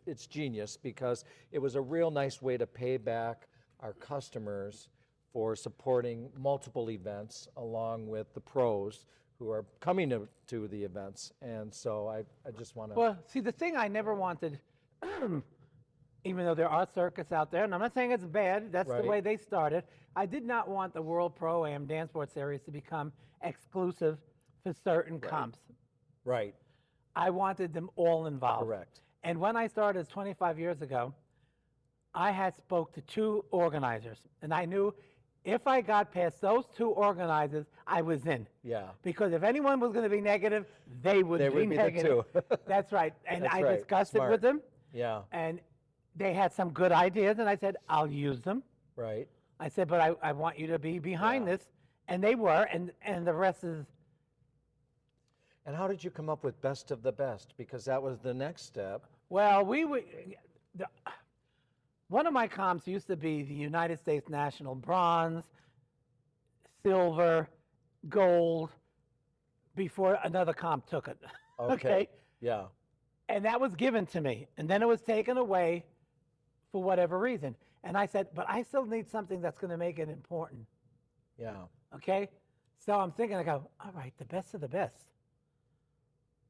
it's genius because it was a real nice way to pay back our customers for supporting multiple events along with the pros who are coming to the events. And so I just want to. Well, see, the thing I never wanted, even though there are circuits out there, and I'm not saying it's bad, that's the Right. way they started, I did not want the World Pro-Am Dance Sports Series to become exclusive for certain comps. Right, I wanted them all involved. correct. And when I started 25 years ago, I had spoke to 2 organizers, and I knew if I got past those 2 organizers, I was in. Yeah. Because if anyone was going to be negative, they would They be would be the negative. 2. That's right. And That's I right. discussed it Smart. with them, Yeah, and they had some good ideas, and I said, I'll use them. right. I said, but I want you to be behind Yeah. this. And they were, and the rest is, And how did you come up with Best of the Best? Because that was the next step. well, one of my comps used to be the United States National Bronze, Silver, Gold, before another comp took it. Okay? Yeah, And that was given to me. And then it was taken away for whatever reason. And I said, but I still need something that's going to make it important. yeah, Okay? So I'm thinking, I go, all right, the best of the best.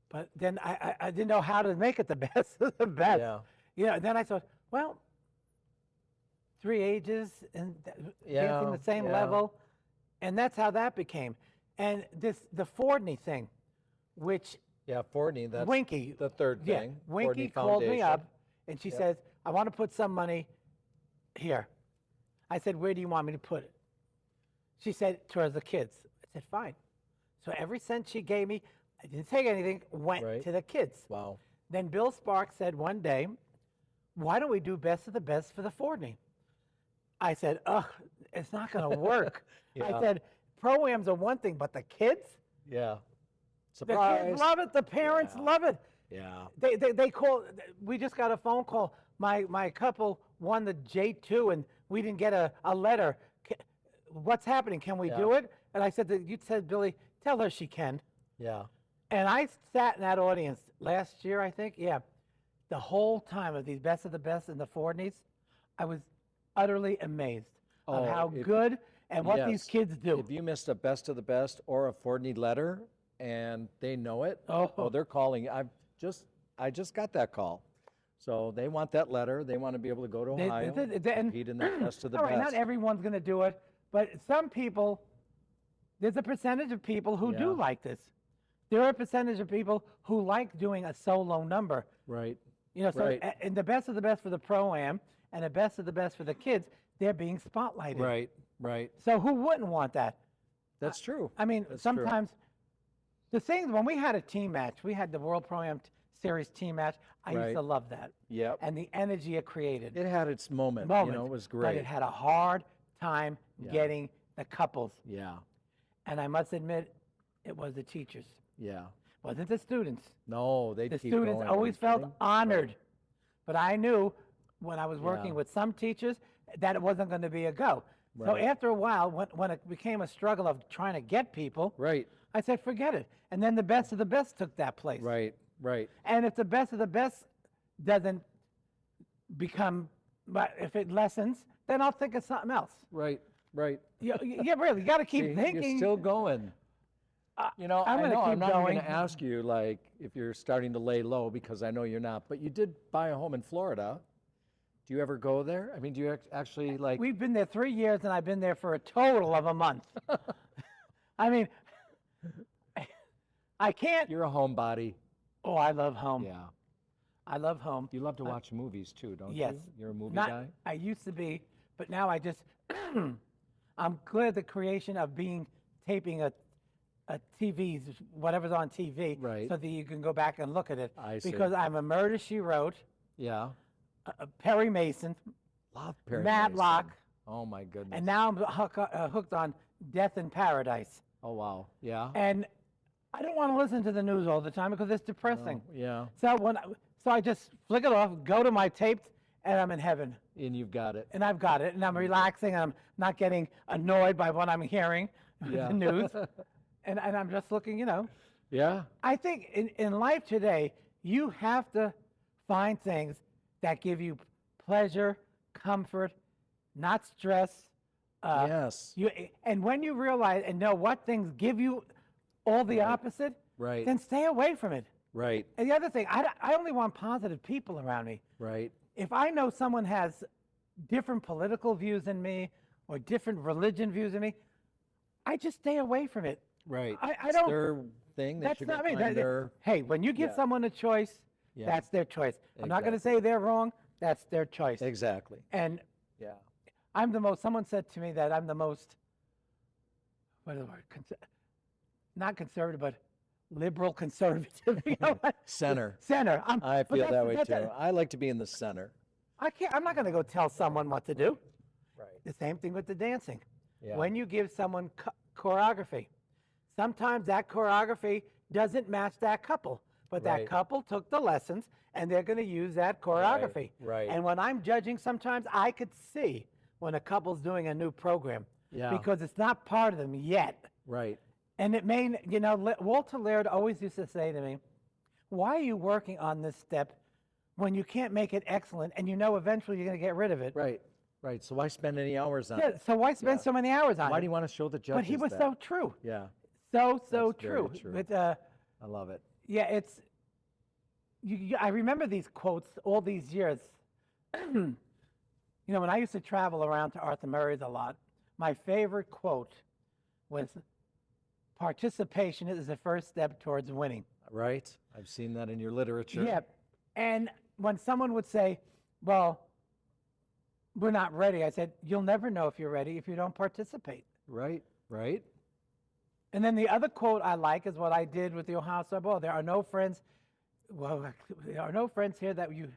But then I didn't know how to make it the best of the best. yeah. You know, then I thought, well, 3 ages and dancing the same yeah. level. And that's how that became. And the Fordney thing, which Yeah, Fortney, that's Winky, the third yeah, thing. Winky Fortney called me Foundation. up and she says, I want to put some money here. I said, where do you want me to put it? She said, towards the kids. I said, fine. So every cent she gave me, I didn't take anything, went Right. to the kids. Wow. Then Bill Sparks said one day, why don't we do Best of the Best for the Fordney? I said, ugh, it's not going to work. Yeah. I said, Pro-Ams are one thing, but the kids? Yeah. The Surprise. kids love it. The parents Yeah. love it. Yeah. They call. We just got a phone call. My couple won the J2, and we didn't get a letter. What's happening? Can we do Yeah. it? And I said, you said, Billy, tell her she can. Yeah. And I sat in that audience last year, I think. Yeah, the whole time of these Best of the Best and the Fordneys, I was utterly amazed of Oh, how if- good and what these Yes. kids do. If you missed a Best of the Best or a Fortney letter and they know it, Oh. they're calling. I just got that call. So they want that letter. They want to be able to go to Ohio, and- compete in the Best of the all right, Best. not everyone's going to do it, but some people, there's a percentage of people who do Yeah. like this. There are a percentage of people who like doing a solo number. Right. You know, so Right. in the Best of the Best for the Pro-Am and the Best of the Best for the kids, they're being spotlighted. Right. Right. So who wouldn't want that? That's true. I mean, That's true. sometimes the thing, when we had a team match, we had the World Pro-Am Series team match, I used Right. to love that. Yep. And the energy it created. It had its moment. Moment, It was But great. it had a hard time Yeah. getting the couples. Yeah. And I must admit, it was the teachers. Yeah. Wasn't the students. No, they The keep students going. always Are you felt kidding? honored. But I knew when I was working Yeah. with some teachers that it wasn't going to be a go. So Right. after a while, when it became a struggle of trying to get people, Right. I said, forget it. And then the Best of the Best took that place. Right. Right. And if the Best of the Best doesn't become, but if it lessens, then I'll think of something else. Right. Right. Yeah, really, you got to keep See, thinking. You're still going. You know, I'm I gonna know keep I'm not going going. to ask you like if you're starting to lay low because I know you're not. But you did buy a home in Florida. Do you ever go there? I mean, do you actually like? We've been there 3 years, and I've been there for a total of a month. I mean, I can't. You're a homebody. Oh, I love home. Yeah. I love home. You love to watch movies too, don't Yes. you? You're a movie Not, guy. I used to be, but now I just, I'm glad the creation of taping a TV, whatever's on TV, Right. so that you can go back and look at it. I see. Because I'm a Murder, She Wrote, Yeah. Perry Mason, Love Perry Matlock, Mason. Oh my goodness. and now I'm hooked on Death in Paradise. Oh wow. Yeah. And I don't want to listen to the news all the time because it's depressing. No, yeah. So I just flick it off, go to my tapes, and I'm in heaven. And you've got it. And I've got it, and I'm relaxing, and I'm not getting annoyed by what I'm hearing, Yeah. the news, and I'm just looking, Yeah. I think in life today, you have to find things that give you pleasure, comfort, not stress. Yes. And when you realize and know what things give you all the opposite, Right. then stay away from it. Right. And the other thing, I only want positive people around me. Right. If I know someone has different political views than me or different religion views than me, I just stay away from it. Right. I It's don't. their thing. They That's should not go me. find their. Hey, when you give Yeah. someone a choice, Yeah. that's their choice. I'm not going to Exactly. say they're wrong. That's their choice. Exactly. And Yeah. someone said to me that I'm the most, what is the word? Not conservative, but liberal conservative. You know what? Center. Center. I but feel that way that's too. I like to be in the center. I'm not going to go tell someone what to do. Right. The same thing with the dancing. Yeah. When you give someone choreography, sometimes that choreography doesn't match that couple, but Right. that couple took the lessons and they're going to use that choreography. Right. And when I'm judging, sometimes I could see when a couple's doing a new program Yeah. because it's not part of them yet. Right. And it may, Walter Laird always used to say to me, why are you working on this step when you can't make it excellent and eventually you're going to get rid of it? Right. Right. So why spend any hours on Yeah, it? so why spend Yeah. so many hours on Why it? do you want to show the judges But he was that? so true. Yeah. So That's very true. true. But, I love it. yeah, it's. I remember these quotes all these years. When I used to travel around to Arthur Murray's a lot, my favorite quote was, "Participation is the first step towards winning." Right. I've seen that in your literature. Yeah, and when someone would say, "Well, we're not ready," I said, "You'll never know if you're ready if you don't participate." Right. Right. And then the other quote I like is what I did with the Ohio Star Ball. There are no friends. Well, there are no friends here that you.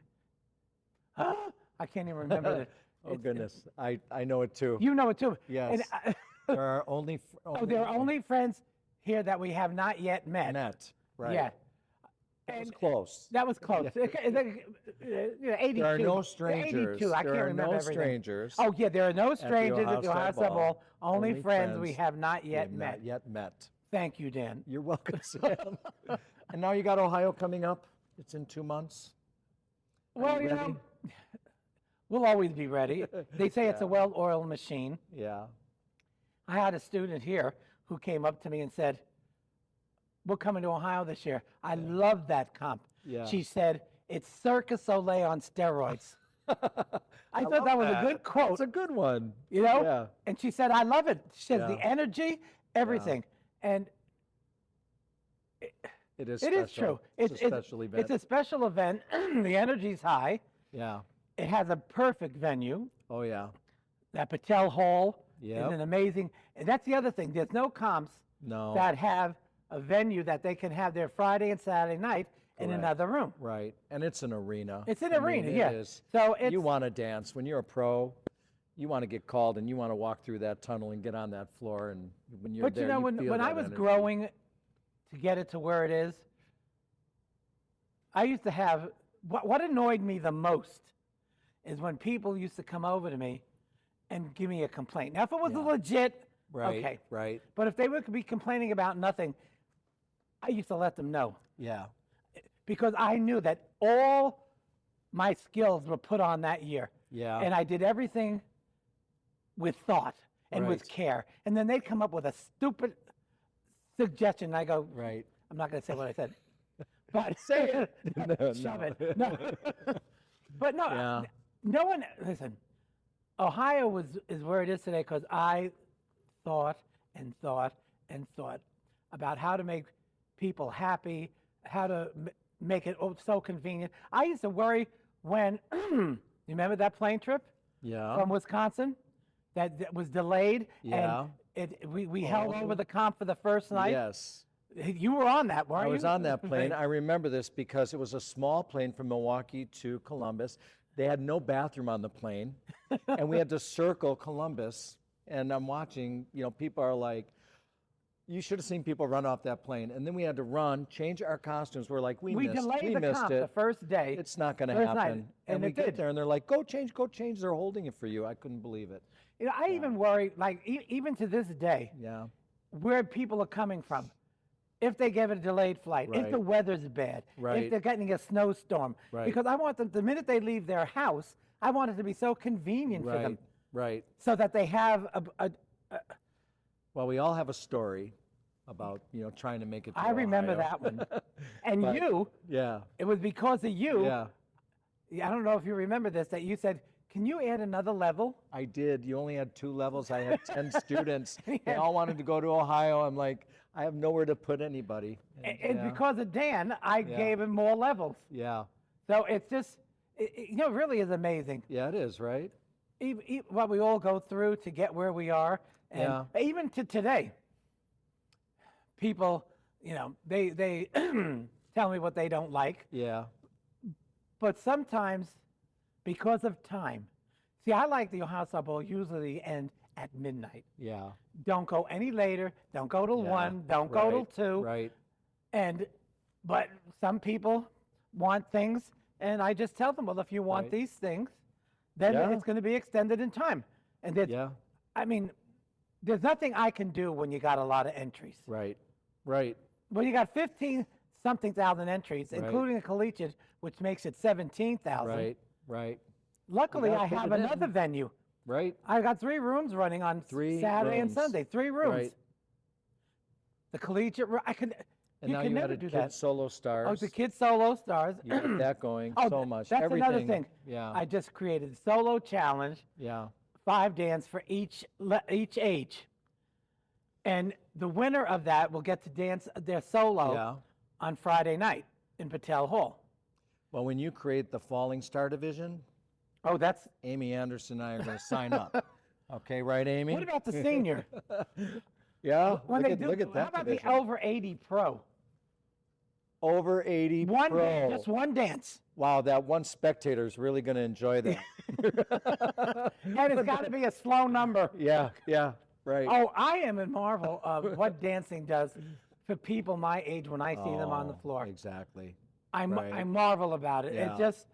I can't even remember it. Oh goodness, I know it too. You know it too. Yes. And, There are only. there are only friends here that we have not yet met. Net. Right. Yeah. That was And close. that was close. 82. There are no strangers. 82. I There can't are remember no everything. strangers. Oh yeah, there are no strangers Ohio at the Star Ohio Star Ball. Ball. Only friends we friends have not we yet have met. Not yet met. Thank you, Dan. You're welcome, Sam. And now you got Ohio coming up. It's in 2 months. Well, you ready? We'll always be ready. They say it's a well-oiled machine. Yeah. I had a student here who came up to me and said, "We're coming to Ohio this year." I love that comp. Yeah. She said, "It's Cirque du Soleil on steroids." I thought love that was a good quote. It's a good one. Yeah. And she said, "I love it." She says, Yeah. "The energy, everything." And It is it special. is true. It's a special event. It's a special event. The energy's high. Yeah. It has a perfect venue. Oh, yeah. That Patel Hall Yep. is an amazing. And that's the other thing. There's no comps No. that have a venue that they can have their Friday and Saturday night in Correct. another room. Right. And it's an arena. It's an I mean, arena, it yeah. is. So it's You want to dance. When you're a pro, you want to get called and you want to walk through that tunnel and get on that floor. And when you're but there, you know feel when I that was energy. growing to get it to where it is, I used to have what annoyed me the most is when people used to come over to me and give me a complaint. Now, if it was Yeah. legit, Right. okay. Right. But if they would be complaining about nothing, I used to let them know Yeah. because I knew that all my skills were put on that year. Yeah. And I did everything with thought and with Right. care. And then they'd come up with a stupid suggestion. And I go, Right. I'm not going to say what I said. But Say it. No, shove no. it. No. But no, Yeah. no one, listen, Ohio is where it is today because I thought and thought and thought about how to make people happy, how to make it so convenient. I used to worry when, you remember that plane trip Yeah. from Wisconsin that was delayed? Yeah. And we held over the comp for the first night. Yes. You were on that, weren't I you? was on that plane. I remember this because it was a small plane from Milwaukee to Columbus. They had no bathroom on the plane, and we had to circle Columbus. And I'm watching, people are like, you should have seen people run off that plane. And then we had to run, change our costumes. We're like, we delayed the missed comp it. the first day. It's not going to first night, happen. And we it get did. there, and they're like, go change. They're holding it for you. I couldn't believe it. I even worry, like, even to this day, Yeah. where people are coming from. If they get a delayed flight, if Right. the weather's bad, Right. if they're getting a snowstorm. Right. Because I want them, the minute they leave their house, I want it to be so convenient for them. Right. So that they have Well, we all have a story about, trying to make it to I remember Ohio. that one. And But- you, Yeah. it was because of you. Yeah. I don't know if you remember this, that you said, can you add another level? I did. You only had 2 levels. I had 10 students. They Yeah. all wanted to go to Ohio. I'm like, I have nowhere to put anybody. And because of Dan, I gave him more levels. Yeah. So it's just, it really is amazing. Yeah, it is, right? What we all go through to get where we are. And even to today, people, they tell me what they don't like. Yeah. But sometimes, because of time, see, I like the Ohio Star Bowl usually end at midnight. Yeah. Don't go any later. Don't go till 1. Don't go till 2. Right. But some people want things, and I just tell them, well, if you want Right. these things, then Yeah. it's going to be extended in time. And there's, I mean, there's nothing I can do when you got a lot of entries. Right. Right. When you got 15-something thousand entries, Right. including a collegiate, which makes it 17,000. Right. Right. Luckily, gotta I fit have it in. another venue. Right. I got 3 rooms running on 3 Saturday and rooms. Sunday. 3 rooms. Right. The collegiate room, And now can you never had a do Kid that. Solo Stars. Oh, the Kids Solo Stars. You got that going Oh, so much. that's Everything. another thing. Yeah. I just created a solo challenge, Yeah. 5 dance for each age. And the winner of that will get to dance their solo Yeah. on Friday night in Patel Hall. Well, when you create the Falling Star Division, Oh, that's, Amy Anderson and I are going to sign up. Okay, right, Amy? what about the senior? Yeah. When look they at, do, look at how that about division. the over 80 pro? Over 80 pro. Just one dance. Wow, that one spectator is really going to enjoy that. And it's got to be a slow number. Yeah, right. Oh, I am in marvel of what dancing does for people my age when I see them on the Oh, floor. Exactly. I right. marvel about it. Yeah. It's just,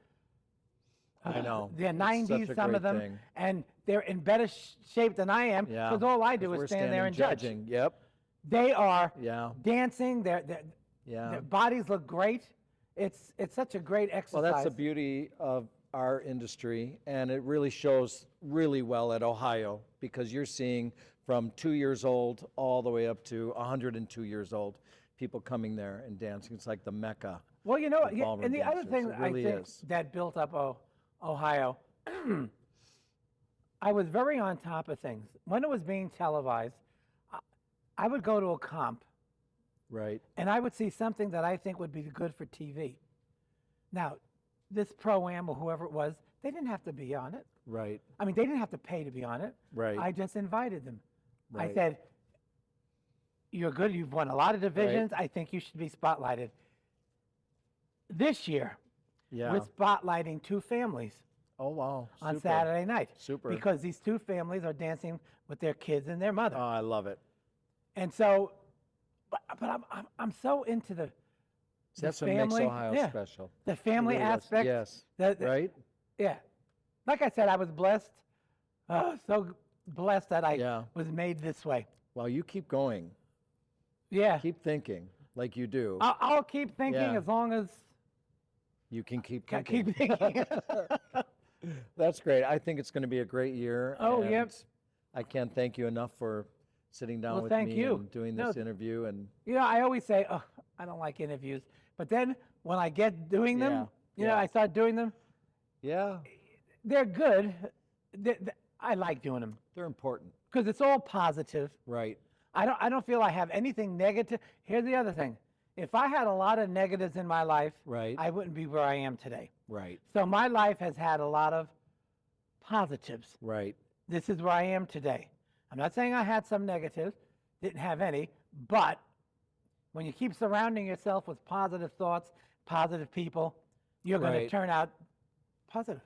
I know. they're It's 90s, such a some great of them, thing. and they're in better shape than I am Yeah. because all I do 'Cause is we're stand there and standing judge. judging. Yep. They are Yeah. dancing. Their Yeah. bodies look great. It's such a great exercise. Well, that's the beauty of our industry, and it really shows really well at Ohio because you're seeing from 2 years old all the way up to 102 years old, people coming there and dancing. It's like the Mecca. Well, you know, of ballroom and the other dancers. thing It really I think is. that built up Ohio, I was very on top of things. When it was being televised, I would go to a comp Right. and I would see something that I think would be good for TV. Now, this Pro-Am or whoever it was, they didn't have to be on it. Right. I mean, they didn't have to pay to be on it. Right. I just invited them. I Right. said, you're good. You've won a lot of divisions. I think you should be spotlighted. This year, Yeah. we're spotlighting 2 families Oh, wow. on Super. Saturday night. Super. Because these 2 families are dancing with their kids and their mother. Oh, I love it. And so, but I'm so into the That's what family, makes Ohio yeah. special. the family It really does. aspect. Yes. the- Right? Yeah. Like I said, I was blessed. So blessed that I Yeah. was made this way. Well, you keep going. Yeah. Keep thinking like you do. I'll keep thinking Yeah. as long as You can keep I thinking. keep thinking. That's great. I think it's going to be a great year. Oh, yep. and I can't thank you enough for sitting down Well, with thank me you. and doing No, this interview. And You know, I always say, oh, I don't like interviews. But then when I get doing them, Yeah, you know, yeah. I start doing them. yeah, They're good. I like doing them they're important. because it's all positive. Right. I don't feel I have anything negative. Here's the other thing. If I had a lot of negatives in my life, Right. I wouldn't be where I am today. Right. So my life has had a lot of positives. Right. This is where I am today. I'm not saying I had some negatives, didn't have any, but When you keep surrounding yourself with positive thoughts, positive people, you're going to Right. turn out positive.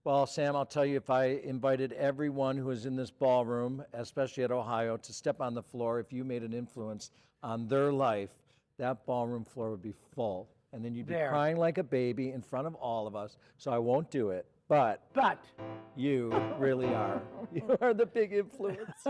Well, Sam, I'll tell you, if I invited everyone who is in this ballroom, especially at Ohio, to step on the floor, if you made an influence on their life, that ballroom floor would be full. And then you'd be There. crying like a baby in front of all of us. So I won't do it. But But you really are. You are the big influence.